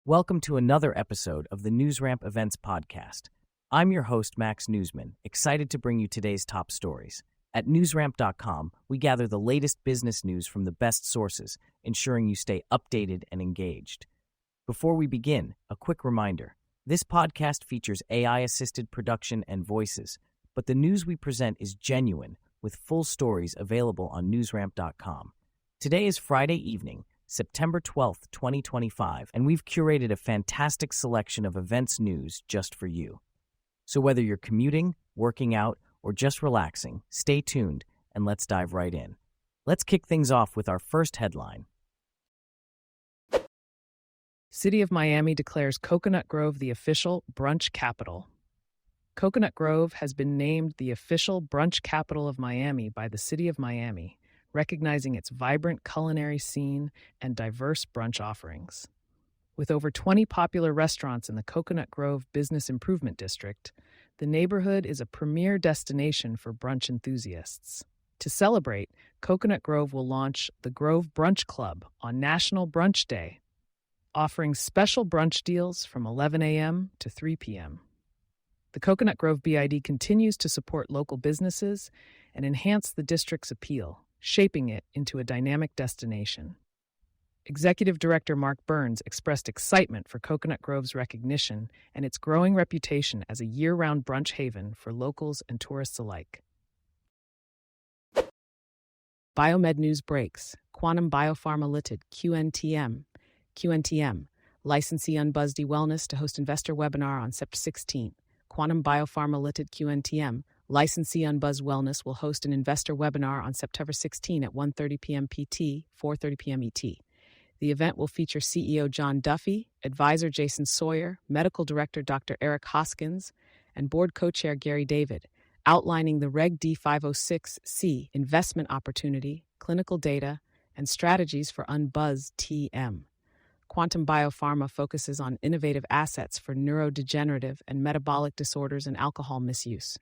Welcome to another episode of the NewsRamp Events Podcast. I'm your host, Max Newsman, excited to bring you today's top stories. At newsramp.com, we gather the latest business news from the best sources, ensuring you stay updated and engaged. Before we begin, a quick reminder. This podcast features AI-assisted production and voices, but the news we present is genuine, with full stories available on newsramp.com. Today is Friday evening, September 12th, 2025, and we've curated a fantastic selection of events news just for you. So whether you're commuting, working out, or just relaxing, stay tuned and let's dive right in. Let's kick things off with our first headline. City of Miami declares Coconut Grove the official brunch capital. Coconut Grove has been named the official brunch capital of Miami by the City of Miami, recognizing its vibrant culinary scene and diverse brunch offerings. With over 20 popular restaurants in the Coconut Grove Business Improvement District, the neighborhood is a premier destination for brunch enthusiasts. To celebrate, Coconut Grove will launch the Grove Brunch Club on National Brunch Day, offering special brunch deals from 11 a.m. to 3 p.m. The Coconut Grove BID continues to support local businesses and enhance the district's appeal, shaping it into a dynamic destination. Executive Director Mark Burns expressed excitement for Coconut Grove's recognition and its growing reputation as a year-round brunch haven for locals and tourists alike. Biomed news breaks. Quantum Biopharma Ltd. QNTM. Licensee Unbuzzed Wellness to host investor webinar on September 16th. Quantum Biopharma Ltd. QNTM. Licensee Unbuzzed Wellness will host an investor webinar on September 16 at 1:30 p.m. PT, 4:30 p.m. ET. The event will feature CEO John Duffy, advisor Jason Sawyer, medical director Dr. Eric Hoskins, and board co-chair Gary David, outlining the Reg D 506C investment opportunity, clinical data, and strategies for Unbuzzed TM. Quantum Biopharma focuses on innovative assets for neurodegenerative and metabolic disorders and alcohol misuse.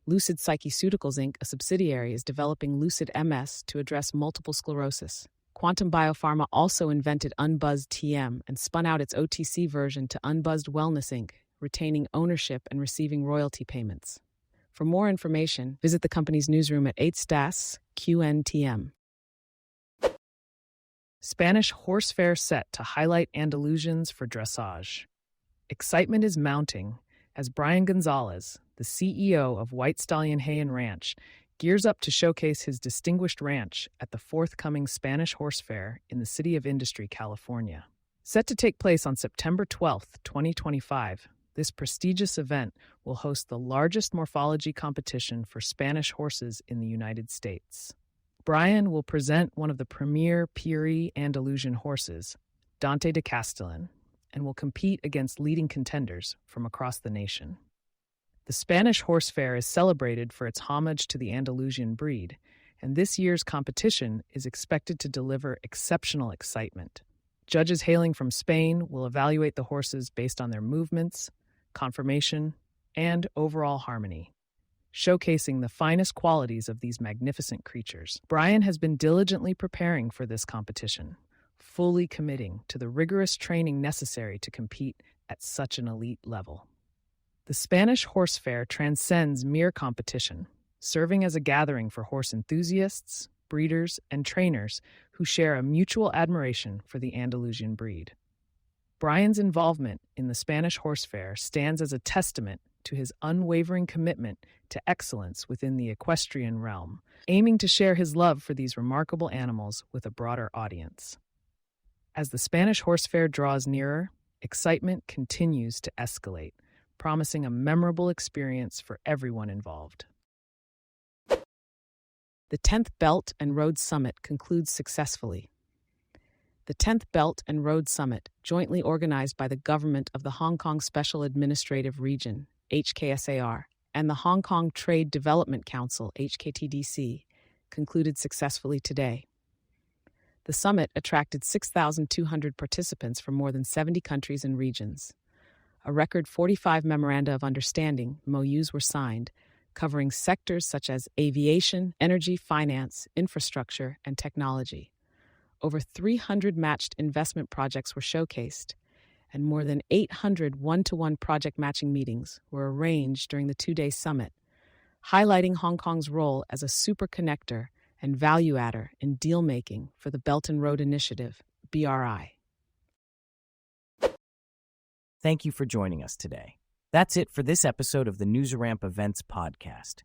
Lucid Psycheceuticals Inc., a subsidiary, is developing Lucid MS to address multiple sclerosis. Quantum Biopharma also invented Unbuzzed TM and spun out its OTC version to Unbuzzed Wellness Inc., retaining ownership and receiving royalty payments. For more information, visit the company's newsroom at 8 QNTM. Spanish horse fair set to highlight Andalusians for dressage. Excitement is mounting as Brian Gonzalez, the CEO of White Stallion Hay and Ranch, gears up to showcase his distinguished ranch at the forthcoming Spanish Horse Fair in the City of Industry, California. Set to take place on September 12th, 2025, this prestigious event will host the largest morphology competition for Spanish horses in the United States. Brian will present one of the premier Puri Andalusian horses, Dante de Castellan, and will compete against leading contenders from across the nation. The Spanish Horse Fair is celebrated for its homage to the Andalusian breed, and this year's competition is expected to deliver exceptional excitement. Judges hailing from Spain will evaluate the horses based on their movements, conformation, and overall harmony, showcasing the finest qualities of these magnificent creatures. Brian has been diligently preparing for this competition, fully committing to the rigorous training necessary to compete at such an elite level. The Spanish Horse Fair transcends mere competition, serving as a gathering for horse enthusiasts, breeders, and trainers who share a mutual admiration for the Andalusian breed. Brian's involvement in the Spanish Horse Fair stands as a testament to his unwavering commitment to excellence within the equestrian realm, aiming to share his love for these remarkable animals with a broader audience. As the Spanish Horse Fair draws nearer, excitement continues to escalate, promising a memorable experience for everyone involved. The 10th Belt and Road Summit concludes successfully. The 10th Belt and Road Summit, jointly organized by the government of the Hong Kong Special Administrative Region, HKSAR, and the Hong Kong Trade Development Council, HKTDC, concluded successfully today. The summit attracted 6,200 participants from more than 70 countries and regions. A record 45 memoranda of understanding, MOUs, were signed, covering sectors such as aviation, energy, finance, infrastructure, and technology. Over 300 matched investment projects were showcased, and more than 800 one-to-one project matching meetings were arranged during the two-day summit, highlighting Hong Kong's role as a super connector and value adder in deal-making for the Belt and Road Initiative, BRI. Thank you for joining us today. That's it for this episode of the NewsRamp Events podcast.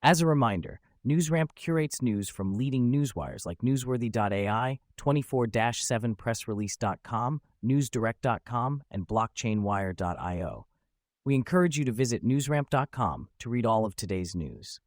As a reminder, NewsRamp curates news from leading newswires like Newsworthy.ai, 24-7pressrelease.com, NewsDirect.com, and BlockchainWire.io. We encourage you to visit newsramp.com to read all of today's news.